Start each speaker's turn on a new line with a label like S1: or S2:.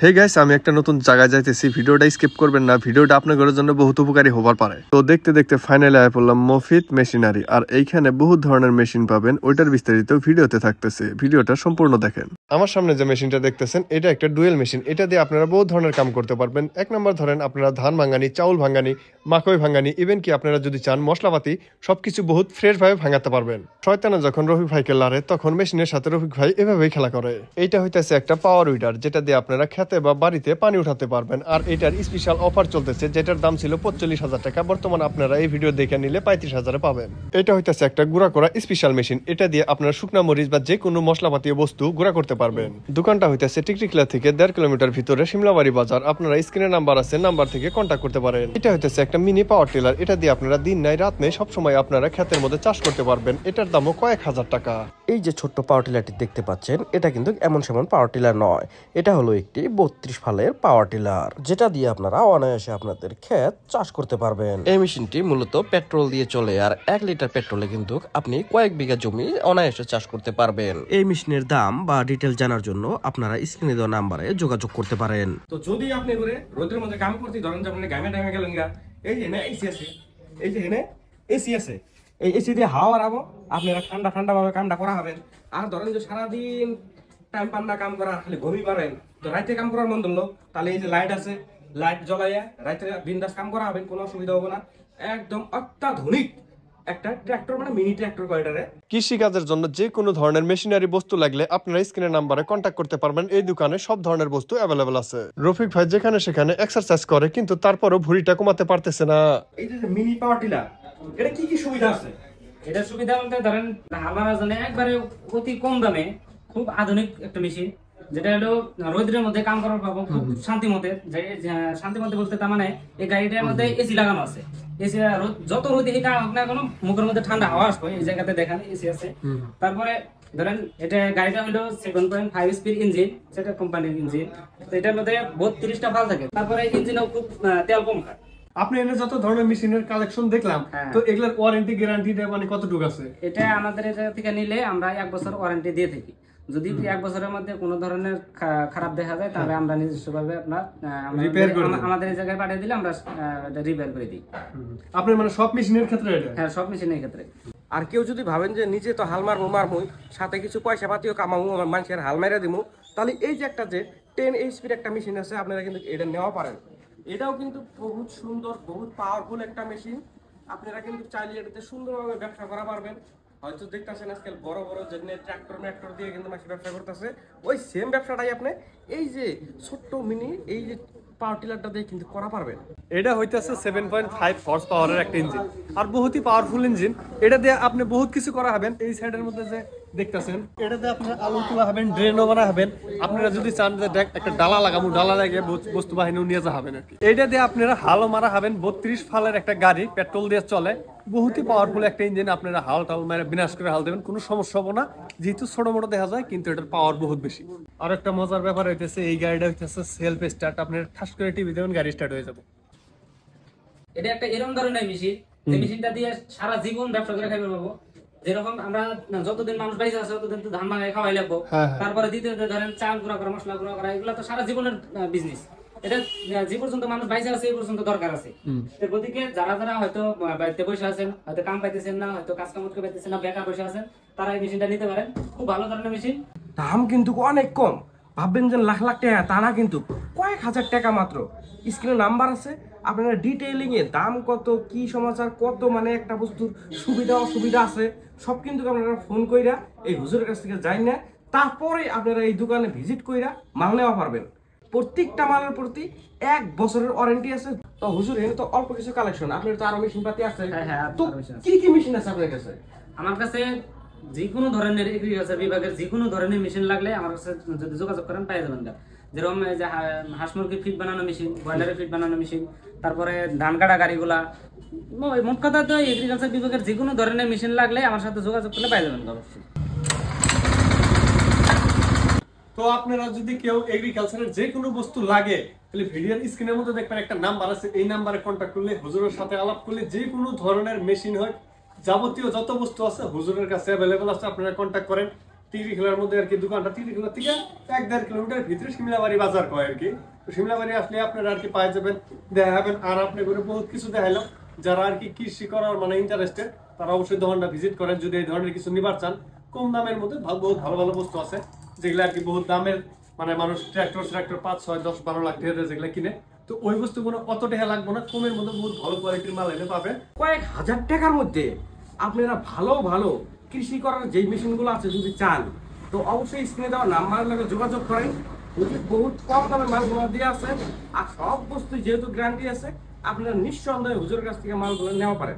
S1: Hey guys, আমি একটা নতুন জায়গায় যাইতেছি। ভিডিওটা স্কিপ করবেন না, ভিডিওটা আপনাদের জন্য বহুত উপকারী হবার পারে। তো দেখতে দেখতে ফাইনালি আয় পড়লাম মফিত মেশিনারি। আর এইখানে বহুত ধরনের মেশিন পাবেন, ওইটার বিস্তারিত ভিডিওতে থাকতেছে, ভিডিওটা সম্পূর্ণ দেখেন। আমার সামনে যে মেশিনটা দেখতেছেন এটা একটা ডুয়েল মেশিন। এটা দিয়ে আপনারা বহুত ধরনের কাম করতে পারবেন। এক নম্বর ধরেন আপনারা ধান ভাঙানি, চাউল ভাঙানি, মাকই ভাঙানি, ইভেন কি আপনারা যদি চান মশলাপাতি সবকিছু বহুত ফ্রেশ ভাবে ভাঙাতে পারবেন। শয়তানা যখন রফিক ভাইকে লারে তখন মেশিনের সাথে রফিক ভাই এভাবেই খেলা করে। এইটা হইতেছে একটা পাওয়ার উইডার, যেটা দিয়ে আপনারা খেতে বা বাড়িতে পানি উঠাতে পারবেন। আর এটার স্পেশাল অফার চলতেছে, যেটার দাম ছিল 45,000 টাকা, বর্তমানে আপনারা এই ভিডিও দেখে নিলে 35,000 পাবেন। এটা হইতেছে একটা গুঁড়া করা স্পেশাল মেশিন। এটা দিয়ে আপনারা শুকনা মরিচ বা যে কোনো মশলাপাতীয় বস্তু গুঁড়া করতে পারবেন। দোকানটা হইতেছে টিকটিকলা থেকে 1.5 কিলোমিটার ভিতরে শিমলাবাড়ি বাজার। আপনারা স্ক্রিনে নাম্বার আছে, নাম্বার থেকে কন্ট্যাক্ট করতে পারেন। এটা হইতেছে একটা মিনি পাওয়ার টিলার। এটা দিয়ে আপনারা দিন নাই রাত নেই সবসময় আপনারা ক্ষেতের মধ্যে চাষ করতে পারবেন। এটার দামও কয়েক হাজার টাকা।
S2: এই যে ছোট্ট পাওয়ার টিলারটি দেখতে পাচ্ছেন, এটা কিন্তু এমন সেমন পাওয়ার টিলার নয়। এটা হলো একটি 32 ফালের পাওয়ার টিলার, যেটা দিয়ে আপনারা অনায়াসে আপনাদের ক্ষেত চাষ করতে পারবেন। এই মেশিনটি মূলত পেট্রোল দিয়ে চলে, আর 1 লিটার পেট্রোলে কিন্তু আপনি কয়েক বিঘা জমি অনায়াসে চাষ করতে পারবেন। এই মেশিনের দাম বা ডিটেল জানার জন্য আপনারা স্ক্রিনে দেওয়া নাম্বারে যোগাযোগ করতে পারেন।
S3: তো যদি আপনি করে রোদের মধ্যে কাম করতে ধরেন যে আপনি গামে টাইমে গেলেন গা, এই যে এসি আছে, এই যে এসি আছে, এই এসি দিয়ে হাওয়া আরাবো, আপনারা ঠান্ডা ঠান্ডা ভাবে কামটা করা হবেন। আর ধরেন যে সারাদিন টাইম পান না কাম করা, খালি ঘুমিয়ে পারেন, তো রাইতে কাম করার মন ধরলো, তাহলে এই যে লাইট আছে, লাইট জ্বলাইয়া রাইতে বিন্দাস কাম করা হবেন, কোনো অসুবিধা হবে না। একদম অত্যাধুনিক একটা ট্রাক্টর, মানে মিনি ট্রাক্টর কয়টারে।
S1: কৃষি কাজের জন্য যে কোনো ধরনের মেশিনারি বস্তু লাগলে আপনারা স্ক্রিনের নাম্বারে কন্ট্যাক্ট করতে পারবেন। এই দোকানে সব ধরনের বস্তু অ্যাভেলেবল আছে। রফিক ভাই যেখানে সেখানে এক্সারসাইজ করে, কিন্তু তারপরও ভুঁড়িটা কমাতে পারতেছে না।
S3: এই যে মিনি পাওয়ার টিলার, এটা কি কি সুবিধা আছে?
S4: এটা সুবিধা বলতে ধরেন আমার জন্য একবারে অতি কম দামে খুব আধুনিক একটা মেশিন, যেটা হলো রোদের মধ্যে কাম করার পাবো খুব শান্তি মতে। শান্তি মতে বলতে তার মানে এই গাড়িটার মধ্যে এসি লাগানো আছে। এসি যত রোদ এটা হোক না কোনো, মুখের মধ্যে ঠান্ডা হাওয়া আসবে, এই জায়গাতে দেখেন এসি আছে। তারপরে ধরেন এটা গাড়িটা হলো 7.5 স্পিড ইঞ্জিন, সেটা কোম্পানির ইঞ্জিন। তো এটার মধ্যে 32টা ভাল থাকে। তারপরে ইঞ্জিনও খুব তেল কম খায়।
S1: আপনি এনে যত ধরনের মেশিনের কালেকশন দেখলাম, তো এগুলার ওয়ারেন্টি গ্যারান্টিটা মানে কতটুকু আছে?
S4: এটা আমাদের এই জায়গা থেকে নিলে আমরা 1 বছর ওয়ারেন্টি দিয়ে থাকি। যদি 1 বছরের মধ্যে কোনো ধরনের খারাপ দেখা যায়, তাহলে আমরা নিজস্বভাবে আমাদের এই জায়গায় পাঠিয়ে দিলে আমরা এটা রিপেয়ার করে দিই।
S1: আপনার মানে সব মেশিনের ক্ষেত্রে এটা?
S4: হ্যাঁ, সব মেশিনের ক্ষেত্রে।
S3: আর কেউ যদি ভাবেন যে নিজে তো হাল মারমুই, সাথে কিছু পয়সা পাতিও কামাবো, মানুষের হাল মাইরা দিমু, তাহলে এই যে একটা যে 10 এইচপির একটা মেশিন আছে, আপনারা কিন্তু এটা নেওয়া পারেন। এটাও কিন্তু বহুত সুন্দর, বহুত পাওয়ারফুল একটা মেশিন। আপনারা কিন্তু চাইলে এটাতে সুন্দরভাবে ব্যবসা করা পারবেন। হয়তো দেখতেছেন আজকাল বড় বড় যে ট্রাক্টর দিয়ে কিন্তু মানুষ ব্যবসা করতেছে, ওই সেম ব্যবসাটাই আপনি এই যে ছোট্ট মিনি এই যে পাওয়ার টিলারটা দিয়ে কিন্তু করা পারবেন।
S1: এটা হইতেছে 7.5 হর্স পাওয়ারের একটা ইঞ্জিন, আর বহুতই পাওয়ারফুল ইঞ্জিন। এটা দিয়ে আপনি বহুত কিছু করা হবেন। এই সাইডের মধ্যে যে দেখতেছেন, এটাতে আপনার আলু তোলা হবেন, ড্রেনও বানা হবেন। আপনারা যদি চান যে একটা ডালা লাগাবো, ডালা লাগিয়ে বস্তু বাহিনীও নিয়ে যা হবেন আর কি। এইটা দিয়ে আপনারা হালও মারা হবেন। 32 ফালের একটা গাড়ি, পেট্রোল দিয়ে চলে, বহুতই পাওয়ারফুল একটা ইঞ্জিন। আপনারা হাল টাল মেরে বিনাশ করে হাল দেবেন, কোনো সমস্যা হবে না, যেহেতু ছোট মোটো দেখা যায়, কিন্তু এটার পাওয়ার বহুত বেশি। আর একটা মজার ব্যাপার হইতেছে, এই গাড়িটা হইতেছে সেলফ স্টার্ট। আপনার ঠাস করে টিভি দেবেন, গাড়ি স্টার্ট হয়ে যাবে।
S4: এটা একটা এরকম ধরনের মেশিন, যে মেশিনটা দিয়ে সারা জীবন ব্যবসা করে খাইতে পারবো। যেরকম আমরা যতদিন মানুষ বাইরে আছে ততদিন তো ধান ভাঙায় খাওয়াই লাগবো। তারপরে দ্বিতীয়ত ধরেন চাল গুঁড়া করা, মশলা গুঁড়া করা, এগুলো তো সারা জীবনের বিজনেস। এটা যে পর্যন্ত মানুষ বাইরে আছে এই পর্যন্ত দরকার আছে। ওদিকে যারা যারা হয়তো বাড়িতে বসে আছেন, হয়তো কাম পাইতেছেন না, হয়তো কাজ কাম করতে পাইতেছেন না, বেকার বসে আছেন, তারা এই মেশিনটা নিতে পারেন। খুব ভালো ধরনের মেশিন,
S3: দাম কিন্তু অনেক কম। ভাববেন যে লাখ লাখ টাকা, তা না, কিন্তু কয়েক হাজার টাকা মাত্র। স্ক্রিনে নাম্বার আছে, আপনারা ডিটেইলিং এ দাম কত, কি সমাচার, কত মানে একটা বস্তুর সুবিধা অসুবিধা আছে, সব কিন্তু আপনারা ফোন কইরা এই হুজুরের কাছ থেকে যাই না, তারপরে আপনারা এই দোকানে ভিজিট কইরা মাল নেওয়া পারবেন। প্রত্যেকটা মালের প্রতি 1 বছরের ওয়ারেন্টি আছে। তো হুজুর এখানে তো অল্প কিছু কালেকশন, আপনার তো আরো মেশিন পাতি আছে। তো কি কি মেশিন আছে আপনার কাছে?
S4: আমার কাছে যে কোনো ধরনের এগ্রিকালচার বিভাগের যে কোনো ধরনের মেশিন লাগলে আমার কাছে যদি যোগাযোগ করেন পেয়ে যাবেন। যেরকম এই যে হাঁস মুরগির ফিট বানানো মেশিন, ব্রয়লারের ফিট বানানো মেশিন, তারপরে ধান কাটা গাড়িগুলা, মোট কথা তো এগ্রিকালচার বিভাগের যে কোনো ধরনের মেশিন লাগলে আমার সাথে যোগাযোগ করলে পেয়ে যাবেন অবশ্যই।
S1: তো আপনারা যদি কেউ এগ্রিকালচারের যে কোনো বস্তু লাগে, তাহলে ভিডিওর স্ক্রিনের মধ্যে দেখবেন একটা নাম্বার আছে, এই নাম্বারে কন্ট্যাক্ট করলে, হুজুরের সাথে আলাপ করলে যে কোনো ধরনের মেশিন হয়, যাবতীয় যত বস্তু আছে হুজুরের কাছে অ্যাভেলেবল আছে। আপনারা কন্ট্যাক্ট করেন,
S5: তিরিখলার মধ্যে আর কি দোকানটা, তিরিখলার থেকে 1-1.5 কিলোমিটার ভিতরে শিমলাবাড়ি বাজার কয় আর কি। তো শিমলাবাড়ি আসলে আপনারা আর কি পাওয়া যাবেন, দেখাবেন। আর আপনি করে বহুত কিছু দেখাইলাম। যারা আর কি কৃষি করার মানে ইন্টারেস্টেড তারা অবশ্যই দোকানটা ভিজিট করেন যদি এই ধরনের কিছু নিবার চান। কম দামের মধ্যে বহুত ভালো ভালো বস্তু আছে যেগুলো আর কি বহুত দামের, মানে মানুষ ট্রাক্টর 5, 6, 10, 12 লাখ টাকা যেগুলো কিনে। তো ওই বস্তুগুলো অত টাকা লাগবে না, কমের মধ্যে বহুত ভালো কোয়ালিটির মাল এনে পাবেন।
S3: কয়েক হাজার টাকার মধ্যে আপনারা ভালো ভালো কৃষি করার যেই মেশিনগুলো আছে যদি চান, তো অবশ্যই স্ক্রিনে দেওয়া নাম্বারের লগে যোগাযোগ করেন। বহুত কম দামে মালগুলো দিয়ে আছে, আর সব বস্তু যেহেতু গ্যারান্টি আছে, আপনারা নিঃসন্দেহে হুজুরের কাছ থেকে মালগুলো নেওয়া পারেন।